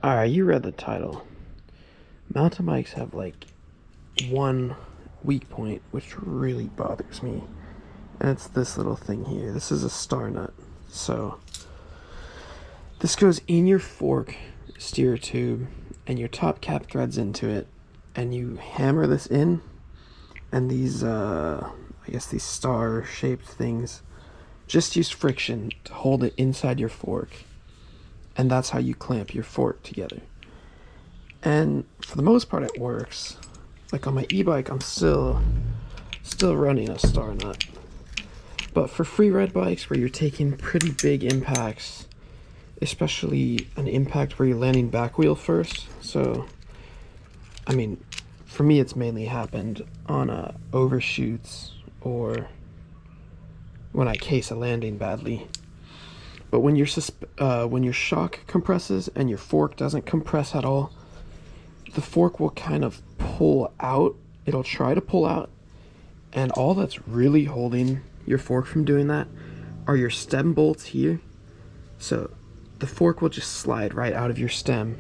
Alright, you read the title. Mountain bikes have like one weak point which really bothers me. And it's this little thing here. This is a star nut. So this goes in your fork steer tube and your top cap threads into it, and you hammer this in, and these I guess these star shaped things just use friction to hold it inside your fork, and that's how you clamp your fork together. And for the most part it works. Like on my e-bike I'm still running a star nut, but for free ride bikes where you're taking pretty big impacts, especially an impact where you're landing back wheel first, so I mean for me it's mainly happened on overshoots or when I case a landing badly. But when your shock compresses and your fork doesn't compress at all, the fork will kind of pull out. It'll try to pull out, and all that's really holding your fork from doing that are your stem bolts here. So the fork will just slide right out of your stem,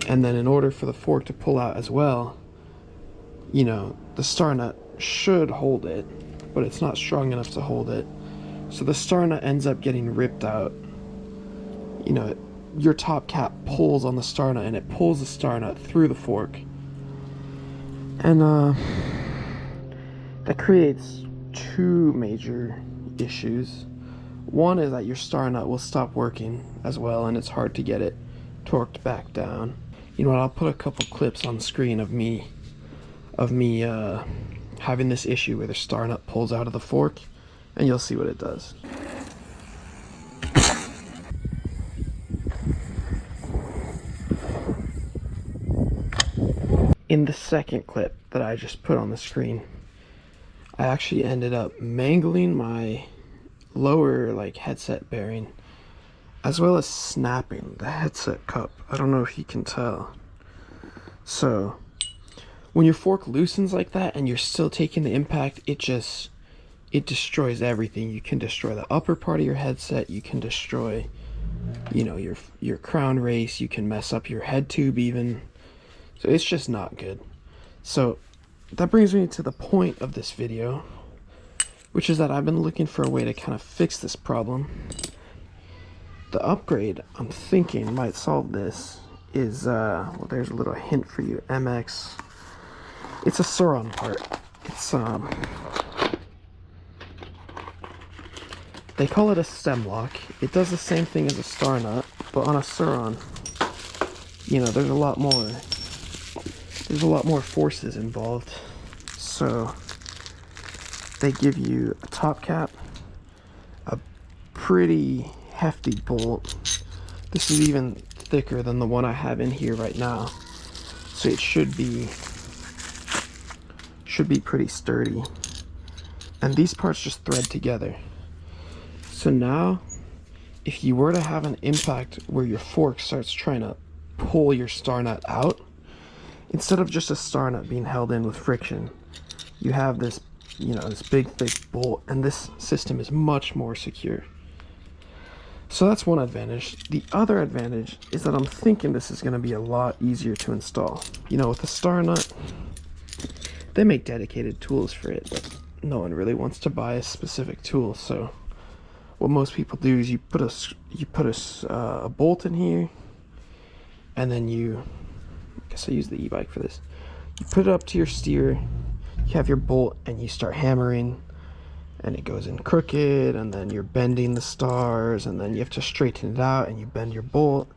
and then in order for the fork to pull out as well, you know, the star nut should hold it, but it's not strong enough to hold it. So the star nut ends up getting ripped out. You know, your top cap pulls on the star nut and it pulls the star nut through the fork. And that creates two major issues. One is that your star nut will stop working as well, and it's hard to get it torqued back down. You know what, I'll put a couple clips on the screen of me having this issue where the star nut pulls out of the fork, and you'll see what it does. In the second clip that I just put on the screen, I actually ended up mangling my lower headset bearing, as well as snapping the headset cup. I don't know if you can tell. So when your fork loosens like that and you're still taking the impact, it destroys everything. You can destroy the upper part of your headset, you can destroy, you know, your crown race, you can mess up your head tube even. So it's just not good. So that brings me to the point of this video, which is that I've been looking for a way to kind of fix this problem. The upgrade I'm thinking might solve this is, well, there's a little hint for you, MX. It's a Sauron part. It's, they call it a stem lock. It does the same thing as a star nut, but on a Sauron, you know, there's a lot more forces involved. So they give you a top cap, a pretty hefty bolt. This is even thicker than the one I have in here right now, so it should be pretty sturdy. And these parts just thread together. So now if you were to have an impact where your fork starts trying to pull your star nut out, instead of just a star nut being held in with friction, you have this, you know, this big thick bolt, and this system is much more secure. So that's one advantage. The other advantage is that I'm thinking this is going to be a lot easier to install. You know, with the star nut, they make dedicated tools for it, but no one really wants to buy a specific tool. So what most people do is you put a bolt in here, and then I guess I use the e-bike for this. You put it up to your steer, you have your bolt, and you start hammering, and it goes in crooked, and then you're bending the stars, and then you have to straighten it out, and you bend your bolt,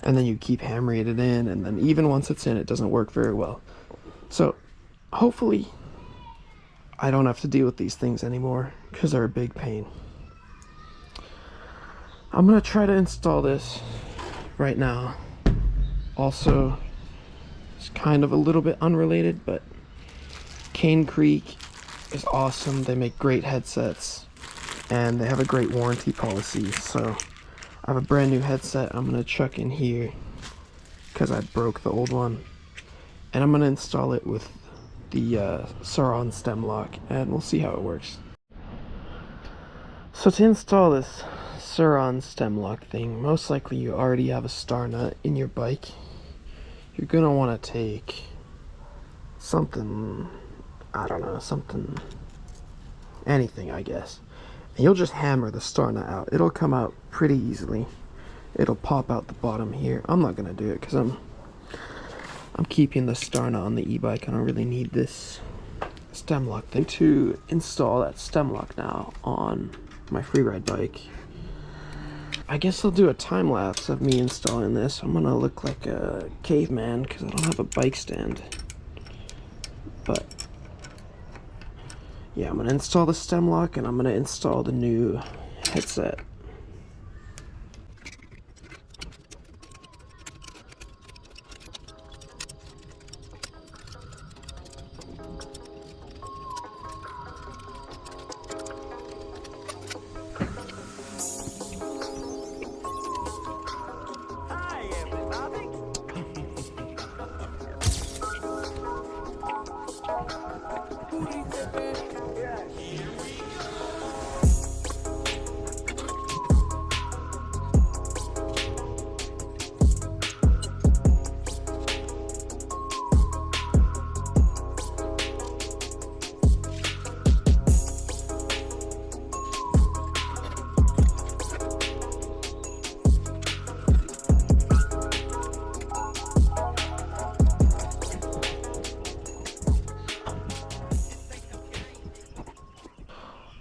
and then you keep hammering it in, and then even once it's in, it doesn't work very well. So hopefully I don't have to deal with these things anymore, because they're a big pain. I'm gonna try to install this right now. Also, it's kind of a little bit unrelated, but Cane Creek is awesome. They make great headsets, and they have a great warranty policy. So I have a brand new headset I'm gonna chuck in here because I broke the old one, and I'm gonna install it with the Sauron stem lock, and we'll see how it works. So to install this Sur-on stem lock thing, most likely you already have a star nut in your bike. You're gonna want to take something, I don't know, anything I guess. And you'll just hammer the star nut out. It'll come out pretty easily. It'll pop out the bottom here. I'm not gonna do it because I'm keeping the star nut on the e-bike. I don't really need this stem lock thing. To install that stem lock now on my freeride bike, I guess I'll do a time lapse of me installing this. I'm gonna look like a caveman because I don't have a bike stand. But yeah, I'm gonna install the stem lock and I'm gonna install the new headset.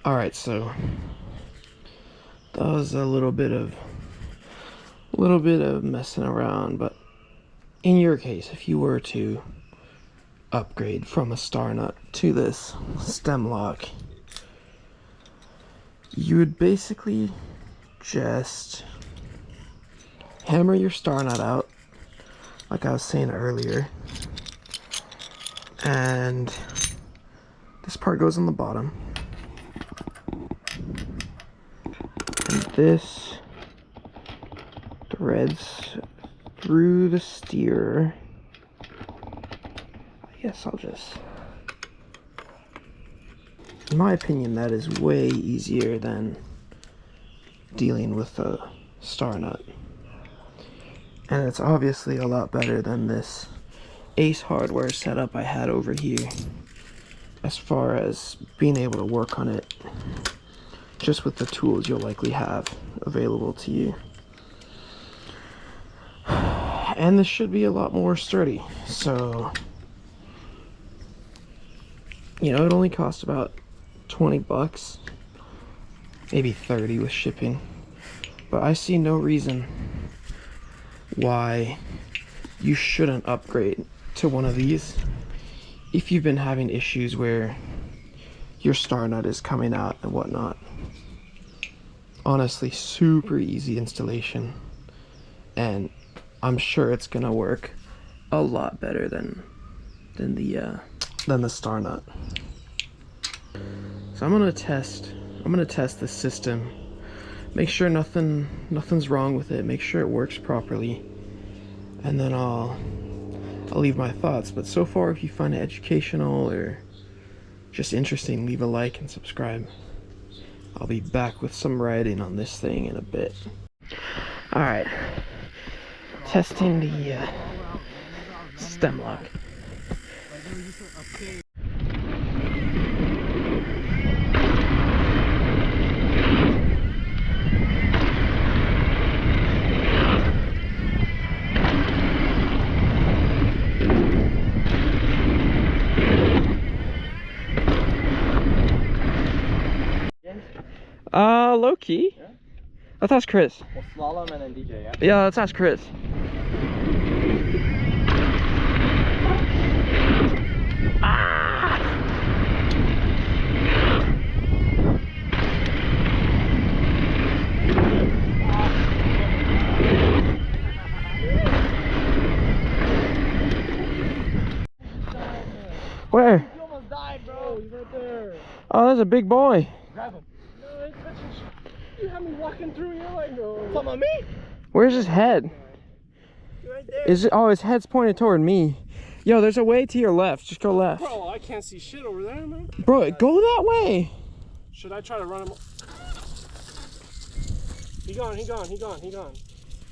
Alright, so that was a little bit of messing around, but in your case, if you were to upgrade from a star nut to this stem lock, you would basically just hammer your star nut out, like I was saying earlier, and this part goes on the bottom. And this threads through the steer. I guess I'll just... In my opinion, that is way easier than dealing with a star nut. And it's obviously a lot better than this Ace hardware setup I had over here, as far as being able to work on it just with the tools you'll likely have available to you. And this should be a lot more sturdy. So, you know, it only cost about 20 bucks, maybe 30 with shipping. But I see no reason why you shouldn't upgrade to one of these if you've been having issues where your star nut is coming out and whatnot. Honestly, super easy installation, and I'm sure it's gonna work a lot better than the star nut. So I'm gonna test the system, make sure nothing's wrong with it, make sure it works properly, and then I'll leave my thoughts. But so far, if you find it educational or just interesting, leave a like and subscribe. I'll be back with some riding on this thing in a bit. Alright, testing the stem lock. Low key? Yeah? Let's ask Chris. Well, slalom and then DJ, yeah? Yeah, let's ask Chris. Ah! Where? You almost died, bro. He's right there. Oh, that's a big boy. Grab him. You have me walking through here like, no. Talking about me? Where's his head? Right there. Is it? Oh, his head's pointed toward me. Yo, there's a way to your left. Just go left. Bro, I can't see shit over there, man. Bro, go that way. Should I try to run him? He gone, he gone, he gone, he gone.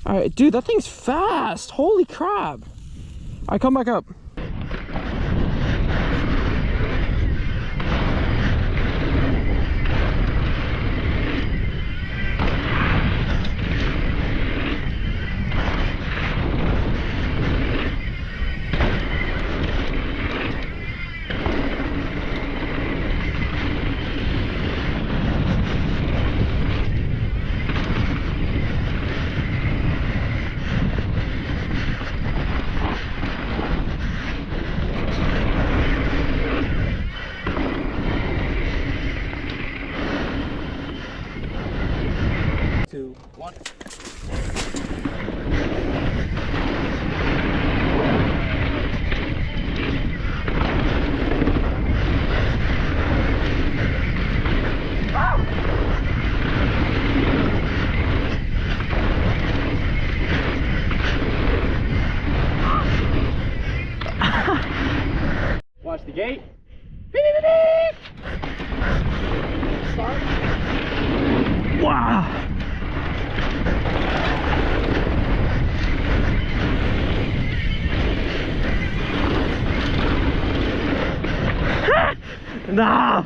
Alright, dude, that thing's fast. Holy crap. Alright, come back up. Two, one. Watch the gate. Start. Wow. Nah.